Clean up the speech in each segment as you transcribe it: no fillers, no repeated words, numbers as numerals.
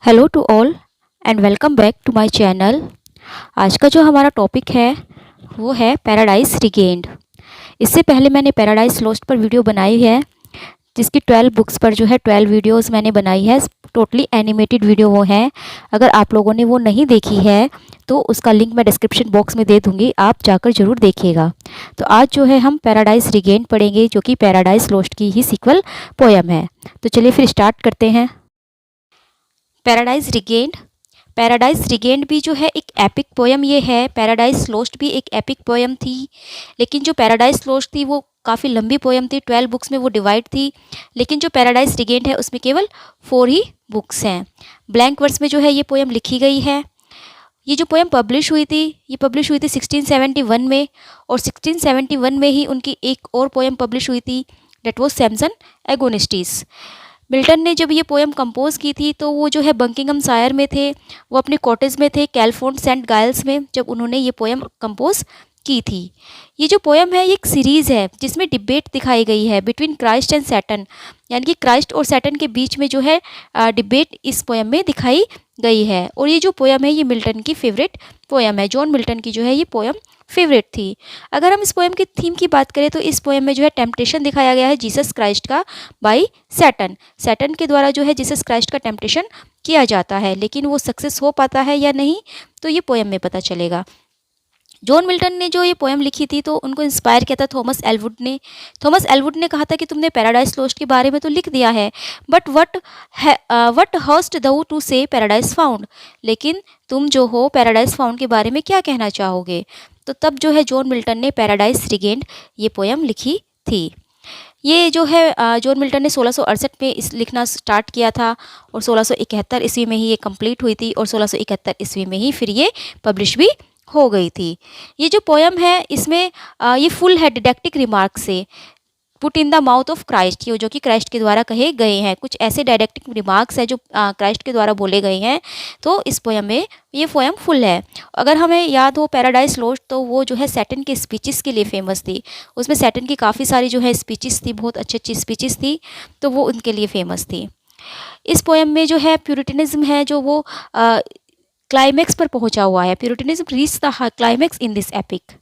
Hello to all and welcome back to my channel. आज का जो हमारा टॉपिक है वो है पैराडाइज रिगेन्ड। इससे पहले मैंने पैराडाइज लॉस्ट पर वीडियो बनाई है, जिसकी 12 बुक्स पर जो है 12 वीडियोस मैंने बनाई है। टोटली एनिमेटेड वीडियो वो है। अगर आप लोगों ने वो नहीं देखी है तो उसका लिंक मैं डिस्क्रिप्शन बॉक्स में दे दूँगी, आप जाकर ज़रूर देखिएगा। तो आज जो है हम पैराडाइज रिगेन्ड पढ़ेंगे, जो कि पैराडाइज लॉस्ट की ही सीक्वल पोएम है। तो चलिए फिर स्टार्ट करते हैं। Paradise regained. पैराडाइज रिगेन्ड भी जो है एक एपिक पोएम ये है। पैराडाइज लॉस्ट भी एक एपिक पोएम थी, लेकिन जो पैराडाइज लॉस्ट थी वो काफ़ी लंबी पोएम थी, 12 बुक्स में वो डिवाइड थी। लेकिन जो पैराडाइज रिगेन्ड है उसमें केवल 4 ही बुक्स हैं। ब्लैंक वर्ड्स में जो है ये पोएम लिखी गई है। ये जो पोएम पब्लिश हुई थी, ये पब्लिश हुई थी 1671 में, और 1671 में ही उनकी एक और पोएम पब्लिश हुई थी, डेट वॉज सैमसन एगोनिस्टिस। मिल्टन ने जब ये पोएम कंपोज की थी तो वो जो है बकिंघम शायर में थे, वो अपने कॉटेज में थे कैलफोर्ट सेंट गाइल्स में, जब उन्होंने ये पोएम कंपोज की थी। ये जो पोएम है ये एक सीरीज़ है जिसमें डिबेट दिखाई गई है बिटवीन क्राइस्ट एंड सैटन, यानी कि क्राइस्ट और सैटन के बीच में जो है डिबेट इस पोएम में दिखाई गई है। और ये जो पोएम है ये मिल्टन की फेवरेट पोएम है। जॉन मिल्टन की जो है ये पोएम फेवरेट थी। अगर हम इस पोएम की थीम की बात करें तो इस पोएम में जो है टेम्पटेशन दिखाया गया है जीसस क्राइस्ट का बाय सैटन। सैटन के द्वारा जो है जीसस क्राइस्ट का टेम्पटेशन किया जाता है, लेकिन वो सक्सेस हो पाता है या नहीं तो ये पोएम में पता चलेगा। जॉन मिल्टन ने जो ये पोएम लिखी थी तो उनको इंस्पायर किया था थॉमस एलवुड ने। थॉमस एलवुड ने कहा था कि तुमने पैराडाइज लॉस्ट के बारे में तो लिख दिया है, बट वट हस्ट दऊ टू से पैराडाइज फाउंड, लेकिन तुम जो हो पैराडाइज फाउंड के बारे में क्या कहना चाहोगे। तो तब जो है जॉन मिल्टन ने पैराडाइज रिगेन्ड ये पोएम लिखी थी। ये जो है जॉन मिल्टन ने 1668 में इस लिखना स्टार्ट किया था, और 1671 ईस्वी में ही ये कंप्लीट हुई थी, और 1671 ईस्वी में ही फिर ये पब्लिश भी हो गई थी। ये जो पोएम है इसमें ये फुल है डिडक्टिक रिमार्क से, put in the mouth of Christ, ये जो कि क्राइस्ट के द्वारा कहे गए हैं। कुछ ऐसे डायडेक्टिक रिमार्क्स हैं जो क्राइस्ट के द्वारा बोले गए हैं, तो इस पोएम में ये पोएम फुल है। अगर हमें याद हो पैराडाइज लॉस्ट, तो वो जो है सैटन के स्पीचेस के लिए फेमस थी। उसमें सैटन की काफ़ी सारी जो है स्पीचेस थी, बहुत अच्छी अच्छी स्पीचेस थी, तो वो उनके लिए फेमस थी। इस पोएम में जो है प्यूरिटनिज्म है जो वो क्लाइमैक्स पर पहुंचा हुआ है। Puritanism reach the climax in this epic.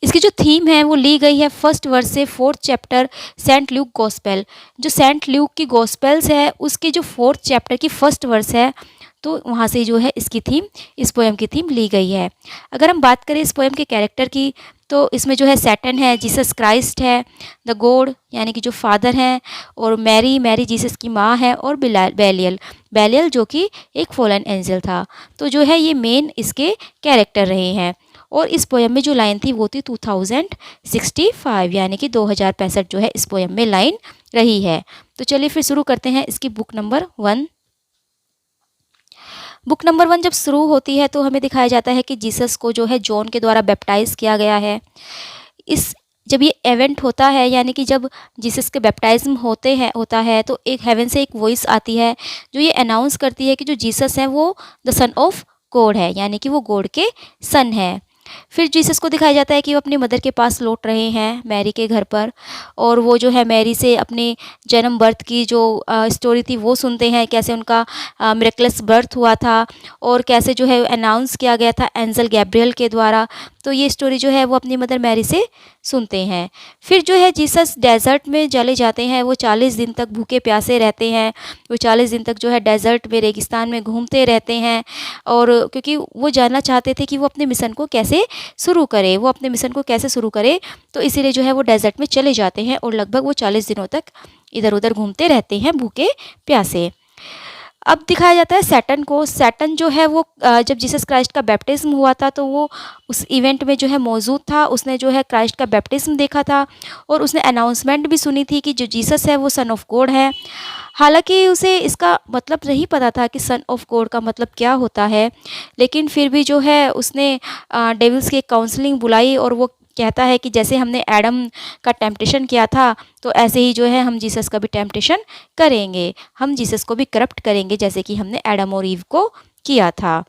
इसकी जो थीम है वो ली गई है फर्स्ट वर्स से 4th chapter saint Luke gospel. जो सेंट ल्यूक की गॉस्पेल्स है उसके जो 4th चैप्टर की फर्स्ट वर्स है, तो वहाँ से जो है इसकी थीम, इस पोएम की थीम ली गई है। अगर हम बात करें इस पोएम के कैरेक्टर की, तो इसमें जो है सैटन है, जीसस क्राइस्ट है, द गॉड यानी कि जो फादर हैं, और मैरी जीसस की माँ है, और बेलियल जो कि एक फॉलन एंजल था। तो जो है ये मेन इसके कैरेक्टर रहे हैं। और इस पोएम में जो लाइन थी वो थी 2065, यानी कि 2065 जो है इस पोएम में लाइन रही है। तो चलिए फिर शुरू करते हैं इसकी बुक नंबर 1। बुक नंबर 1 जब शुरू होती है तो हमें दिखाया जाता है कि जीसस को जो है जॉन के द्वारा बैप्टाइज किया गया है। जब ये इवेंट होता है, यानी कि जब जीसस के बैप्टाइज्म होता है तो एक हेवन से एक वॉइस आती है जो ये अनाउंस करती है कि जो जीसस है वो द सन ऑफ गॉड है, यानी कि वो गॉड के सन है। फिर जीसस को दिखाया जाता है कि वो अपनी मदर के पास लौट रहे हैं, मैरी के घर पर, और वो जो है मैरी से अपने जन्म बर्थ की जो स्टोरी थी वो सुनते हैं, कैसे उनका मिरेकलस बर्थ हुआ था, और कैसे जो है अनाउंस किया गया था एंजल गैब्रियल के द्वारा। तो ये स्टोरी जो है वो अपनी मदर मैरी से सुनते हैं। फिर जो है जीसस डेजर्ट में चले जाते हैं, वो 40 दिन तक भूखे प्यासे रहते हैं। वो 40 दिन तक जो है डेजर्ट में, रेगिस्तान में घूमते रहते हैं, और क्योंकि वो जानना चाहते थे कि वो अपने मिशन को कैसे शुरू करे, तो इसीलिए जो है वो डेजर्ट में चले जाते हैं, और लगभग वो 40 दिनों तक इधर उधर घूमते रहते हैं भूखे प्यासे। अब दिखाया जाता है सैटन को। सैटन जो है वो जब जीसस क्राइस्ट का बैप्टिज्म हुआ था तो वो उस इवेंट में जो है मौजूद था। उसने जो है क्राइस्ट का बैप्टिज्म देखा था, और उसने अनाउंसमेंट भी सुनी थी कि जो जीसस है वो सन ऑफ गॉड है। हालांकि उसे इसका मतलब नहीं पता था कि सन ऑफ गॉड का मतलब क्या होता है, लेकिन फिर भी जो है उसने डेविल्स की काउंसलिंग बुलाई, और वो कहता है कि जैसे हमने एडम का टेम्पटेशन किया था तो ऐसे ही जो है हम जीसस का भी टेम्पटेशन करेंगे, हम जीसस को भी करप्ट करेंगे जैसे कि हमने एडम और ईव को किया था।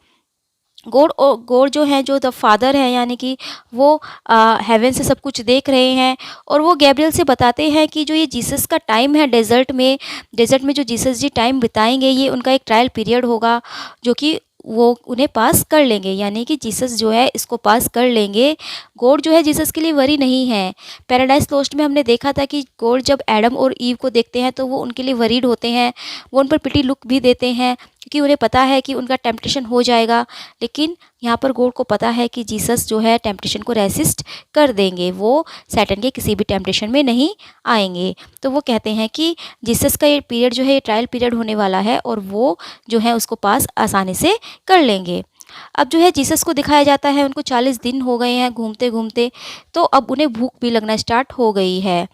गॉड जो है, जो द फादर है, यानी कि वो हेवन से सब कुछ देख रहे हैं। और वो गैब्रियल से बताते हैं कि जो ये जीसस का टाइम है डेजर्ट में जो जीसस जी टाइम बिताएंगे, ये उनका एक ट्रायल पीरियड होगा जो कि वो उन्हें पास कर लेंगे, यानी कि जीसस जो है इसको पास कर लेंगे। गॉड जो है जीसस के लिए वरी नहीं है। पैराडाइज लोस्ट में हमने देखा था कि गॉड जब एडम और ईव को देखते हैं तो वो उनके लिए वरीड होते हैं, वो उन पर पिटी लुक भी देते हैं क्योंकि उन्हें पता है कि उनका टेम्पटेशन हो जाएगा। लेकिन यहाँ पर गॉड को पता है कि जीसस जो है टेम्पटेशन को रेसिस्ट कर देंगे, वो सैटन के किसी भी टेम्पटेशन में नहीं आएंगे। तो वो कहते हैं कि जीसस का ये पीरियड जो है ये ट्रायल पीरियड होने वाला है और वो जो है उसको पास आसानी से कर लेंगे। अब जो है जीसस को दिखाया जाता है, उनको 40 दिन हो गए हैं घूमते घूमते, तो अब उन्हें भूख भी लगना स्टार्ट हो गई है।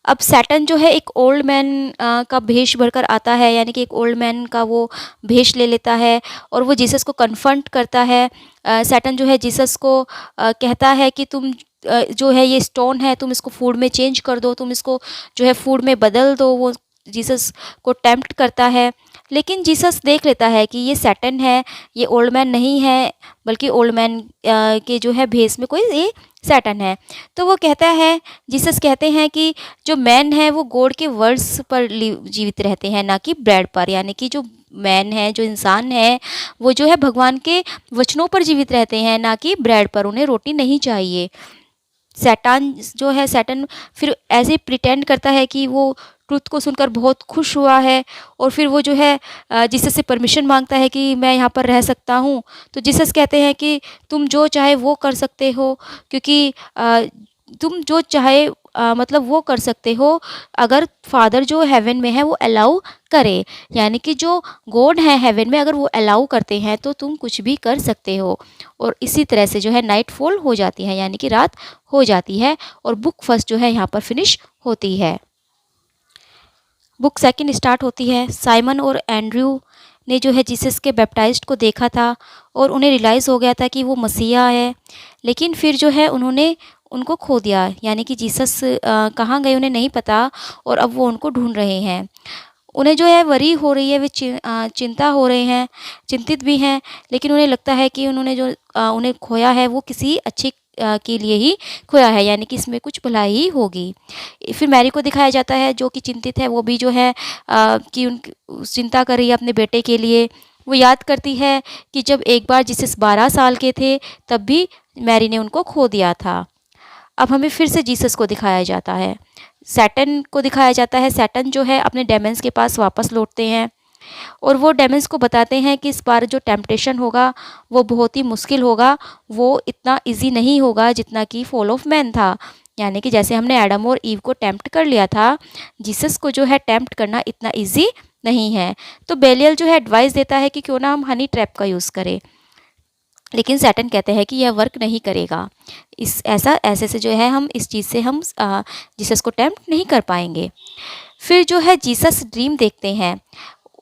अब सैटन जो है एक ओल्ड मैन का भेष भरकर आता है, यानी कि एक ओल्ड मैन का वो भेष ले लेता है और वो जीसस को कन्फ्रंट करता है। सैटन जो है जीसस को कहता है कि तुम जो है ये स्टोन है, तुम इसको फूड में चेंज कर दो, तुम इसको जो है फूड में बदल दो। वो जीसस को टेम्प्ट करता है, लेकिन जीसस देख लेता है कि ये सैटन है, ये ओल्ड मैन नहीं है, बल्कि ओल्ड मैन के जो है भेष में कोई ये सैटन है। तो वो कहता है, जीसस कहते हैं कि जो मैन है वो गॉड के वर्ड्स पर जीवित रहते हैं, ना कि ब्रेड पर, यानी कि जो मैन है, जो इंसान है, वो जो है भगवान के वचनों पर जीवित रहते हैं, ना कि ब्रेड पर, उन्हें रोटी नहीं चाहिए। सैटन फिर ऐसे प्रिटेंड करता है कि वो ट्रुथ को सुनकर बहुत खुश हुआ है और फिर वो जो है जीसस से परमिशन मांगता है कि मैं यहाँ पर रह सकता हूँ। तो जीसस कहते हैं कि तुम जो चाहे वो कर सकते हो, क्योंकि तुम जो चाहे मतलब वो कर सकते हो अगर फादर जो हेवन में है वो अलाउ करे, यानी कि जो गॉड है हेवन में अगर वो अलाउ करते हैं तो तुम कुछ भी कर सकते हो। और इसी तरह से जो है नाइट फॉल हो जाती है, यानी कि रात हो जाती है और बुक फर्स्ट जो है यहाँ पर फिनिश होती है। बुक सेकंड स्टार्ट होती है। साइमन और एंड्रयू ने जो है जीसस के बैप्टाइज्ड को देखा था और उन्हें रियलाइज़ हो गया था कि वो मसीहा है, लेकिन फिर जो है उन्होंने उनको खो दिया, यानी कि जीसस कहाँ गए उन्हें नहीं पता और अब वो उनको ढूंढ रहे हैं। उन्हें जो है वरी हो रही है, वे चिंता हो रहे हैं, चिंतित भी हैं, लेकिन उन्हें लगता है कि उन्होंने जो उन्हें खोया है वो किसी अच्छे के लिए ही खोया है, यानी कि इसमें कुछ भलाई ही होगी। फिर मैरी को दिखाया जाता है जो कि चिंतित है, वो भी जो है कि उन चिंता कर रही है अपने बेटे के लिए। वो याद करती है कि जब एक बार जीसस 12 साल के थे तब भी मैरी ने उनको खो दिया था। अब हमें फिर से जीसस को दिखाया जाता है, सैटन को दिखाया जाता है। सैटन जो है अपने डेमन्स के पास वापस लौटते हैं और वो डेमन्स को बताते हैं कि इस बार जो टेम्पटेशन होगा वो बहुत ही मुश्किल होगा, वो इतना इजी नहीं होगा जितना कि फॉल ऑफ मैन था, यानी कि जैसे हमने एडम और ईव को टेम्प्ट कर लिया था, जीसस को जो है टेम्प्ट करना इतना इजी नहीं है। तो बेलियल जो है एडवाइस देता है कि क्यों ना हम हनी ट्रैप का यूज़ करें, लेकिन सैटन कहते हैं कि यह वर्क नहीं करेगा। ऐसे से जो है हम इस चीज़ से हम जीसस को टेम्प्ट नहीं कर पाएंगे। फिर जो है जीसस ड्रीम देखते हैं।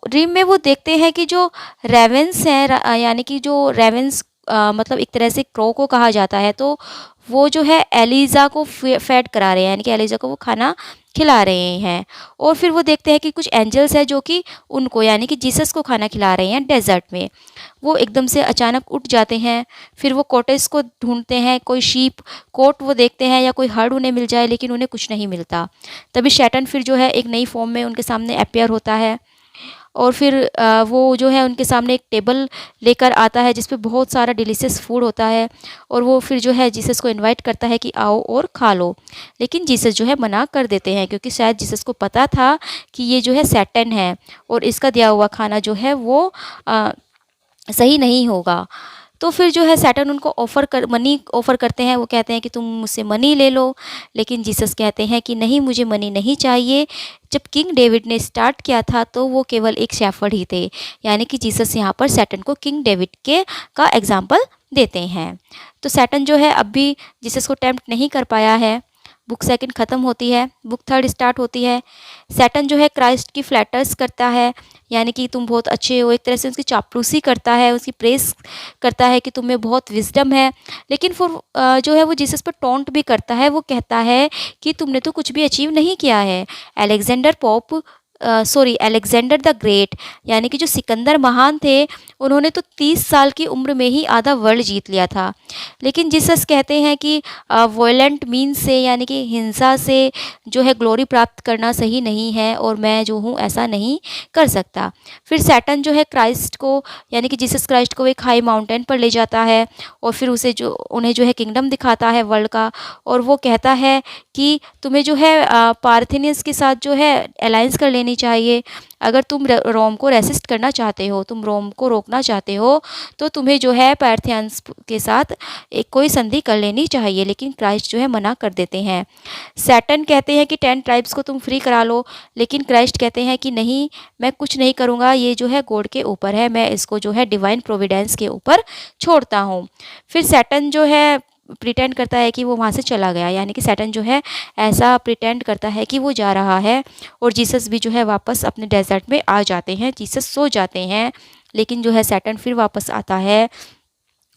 ड्रीम में वो देखते हैं कि जो रेवेंस हैं, यानी कि जो रेवेंस मतलब एक तरह से क्रो को कहा जाता है, तो वो जो है एलिज़ा को फैड करा रहे हैं, यानी कि एलिज़ा को वो खाना खिला रहे हैं। और फिर वो देखते हैं कि कुछ एंजल्स हैं जो कि उनको, यानी कि जीसस को खाना खिला रहे हैं डेजर्ट में। वो एकदम से अचानक उठ जाते हैं, फिर वो कॉटेज को ढूंढते हैं, कोई शीप कोट वो देखते हैं या कोई हर्ड उन्हें मिल जाए, लेकिन उन्हें कुछ नहीं मिलता। तभी शैटन फिर जो है एक नई फॉर्म में उनके सामने अपेयर होता है और फिर वो जो है उनके सामने एक टेबल लेकर आता है जिस पे बहुत सारा डिलीशियस फूड होता है और वो फिर जो है जीसस को इनवाइट करता है कि आओ और खा लो, लेकिन जीसस जो है मना कर देते हैं क्योंकि शायद जीसस को पता था कि ये जो है सैटन है और इसका दिया हुआ खाना जो है वो सही नहीं होगा। तो फिर जो है सैटन उनको मनी ऑफ़र करते हैं। वो कहते हैं कि तुम मुझसे मनी ले लो, लेकिन जीसस कहते हैं कि नहीं, मुझे मनी नहीं चाहिए। जब किंग डेविड ने स्टार्ट किया था तो वो केवल एक शेफर्ड ही थे, यानी कि जीसस यहाँ पर सैटन को किंग डेविड के का एग्जाम्पल देते हैं। तो सैटन जो है अब भी जीसस को टेम्प्ट नहीं कर पाया है। बुक सेकंड ख़त्म होती है, बुक थर्ड स्टार्ट होती है। सैटन जो है क्राइस्ट की फ्लैटर्स करता है, यानी कि तुम बहुत अच्छे हो, एक तरह से उसकी चापलूसी करता है, उसकी प्रेस करता है कि तुम में बहुत विजडम है। लेकिन फिर जो है वो जीसस पर टॉन्ट भी करता है। वो कहता है कि तुमने तो कुछ भी अचीव नहीं किया है। Alexander pope sorry Alexander the great यानी कि जो सिकंदर महान थे, उन्होंने तो 30 साल की उम्र में ही आधा वर्ल्ड जीत लिया था। लेकिन जीसस कहते हैं कि वॉयलेंट मीन्स से यानी कि हिंसा से जो है ग्लोरी प्राप्त करना सही नहीं है और मैं जो हूँ ऐसा नहीं कर सकता। फिर सैटन जो है क्राइस्ट को यानी कि जीसस क्राइस्ट को एक हाई माउंटेन पर ले जाता है और फिर उन्हें जो है किंगडम दिखाता है वर्ल्ड का, और वो कहता है कि तुम्हें जो है पार्थेनियंस के साथ जो है अलायंस कर लेनी चाहिए। अगर तुम रोम को रेसिस्ट करना चाहते हो, तुम रोम को रोकना चाहते हो, तो तुम्हें जो है पार्थियंस के साथ एक कोई संधि कर लेनी चाहिए। लेकिन क्राइस्ट जो है मना कर देते हैं। सैटन कहते हैं कि 10 ट्राइब्स को तुम फ्री करा लो, लेकिन क्राइस्ट कहते हैं कि नहीं, मैं कुछ नहीं करूँगा, ये जो है गॉड के ऊपर है, मैं इसको जो है डिवाइन प्रोविडेंस के ऊपर छोड़ता हूँ। फिर सैटन जो है प्रिटेंड करता है कि वो वहाँ से चला गया, यानी कि सैटन जो है ऐसा प्रिटेंड करता है कि वो जा रहा है, और जीसस भी जो है वापस अपने डेजर्ट में आ जाते हैं। जीसस सो जाते हैं, लेकिन जो है सैटन फिर वापस आता है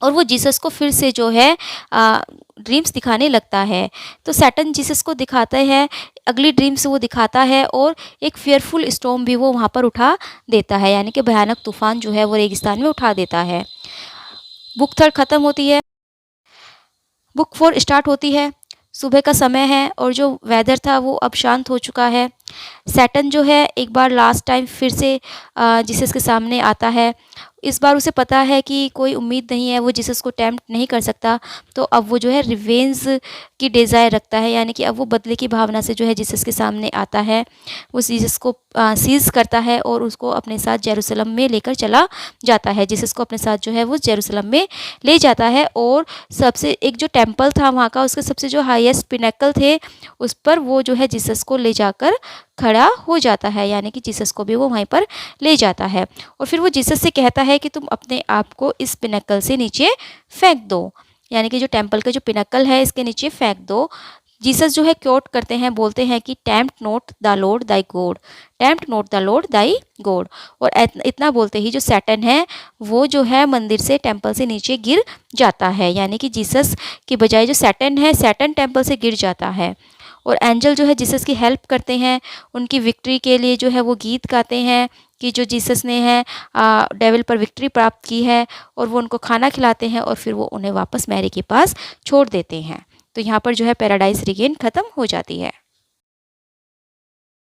और वो जीसस को फिर से जो है ड्रीम्स दिखाने लगता है। तो सैटन जीसस को दिखाता है, अगली ड्रीम्स वो दिखाता है, और एक फियरफुल स्टॉर्म भी वो वहाँ पर उठा देता है, यानी कि भयानक तूफान जो है वो रेगिस्तान में उठा देता है। बुक 3 ख़त्म होती है, बुक 4 स्टार्ट होती है। सुबह का समय है और जो वेदर था वो अब शांत हो चुका है। सैटन जो है एक बार लास्ट टाइम फिर से जीसस के सामने आता है। इस बार उसे पता है कि कोई उम्मीद नहीं है, वो जीसस को टेम्प्ट नहीं कर सकता, तो अब वो जो है रिवेंज की डिज़ायर रखता है, यानी कि अब वो बदले की भावना से जो है जीसस के सामने आता है। वो जीसस को सीज़ करता है और उसको अपने साथ जेरूसलम में लेकर चला जाता है। जीसस को अपने साथ जो है वो जेरूसलम में ले जाता है, और सबसे एक जो टेम्पल था वहाँ का, उसके सबसे जो हाईएस्ट पिनेकल थे, उस पर वो जो है जीसस को ले जाकर खड़ा हो जाता है, यानी कि जीसस को भी वो वहीं पर ले जाता है। और फिर वो जीसस से कहता है कि तुम अपने आप को इस पिनक्कल से नीचे फेंक दो, यानी कि जो टेम्पल का जो पिनक्कल है इसके नीचे फेंक दो। जीसस जो है क्योट करते हैं, बोलते हैं कि tempt not the Lord Dai God, tempt not the Lord Dai God. और इतना बोलते ही जो सैटन है वो जो है मंदिर से, टेम्पल से नीचे गिर जाता है, यानी कि जीसस की बजाय जो सैटन है, सैटन टेम्पल से गिर जाता है। और एंजल जो है जीसस की हेल्प करते हैं, उनकी विक्ट्री के लिए जो है वो गीत गाते हैं कि जो जीसस ने है डेविल पर विक्ट्री प्राप्त की है, और वो उनको खाना खिलाते हैं और फिर वो उन्हें वापस मैरी के पास छोड़ देते हैं। तो यहाँ पर जो है पैराडाइज रीगेन ख़त्म हो जाती है।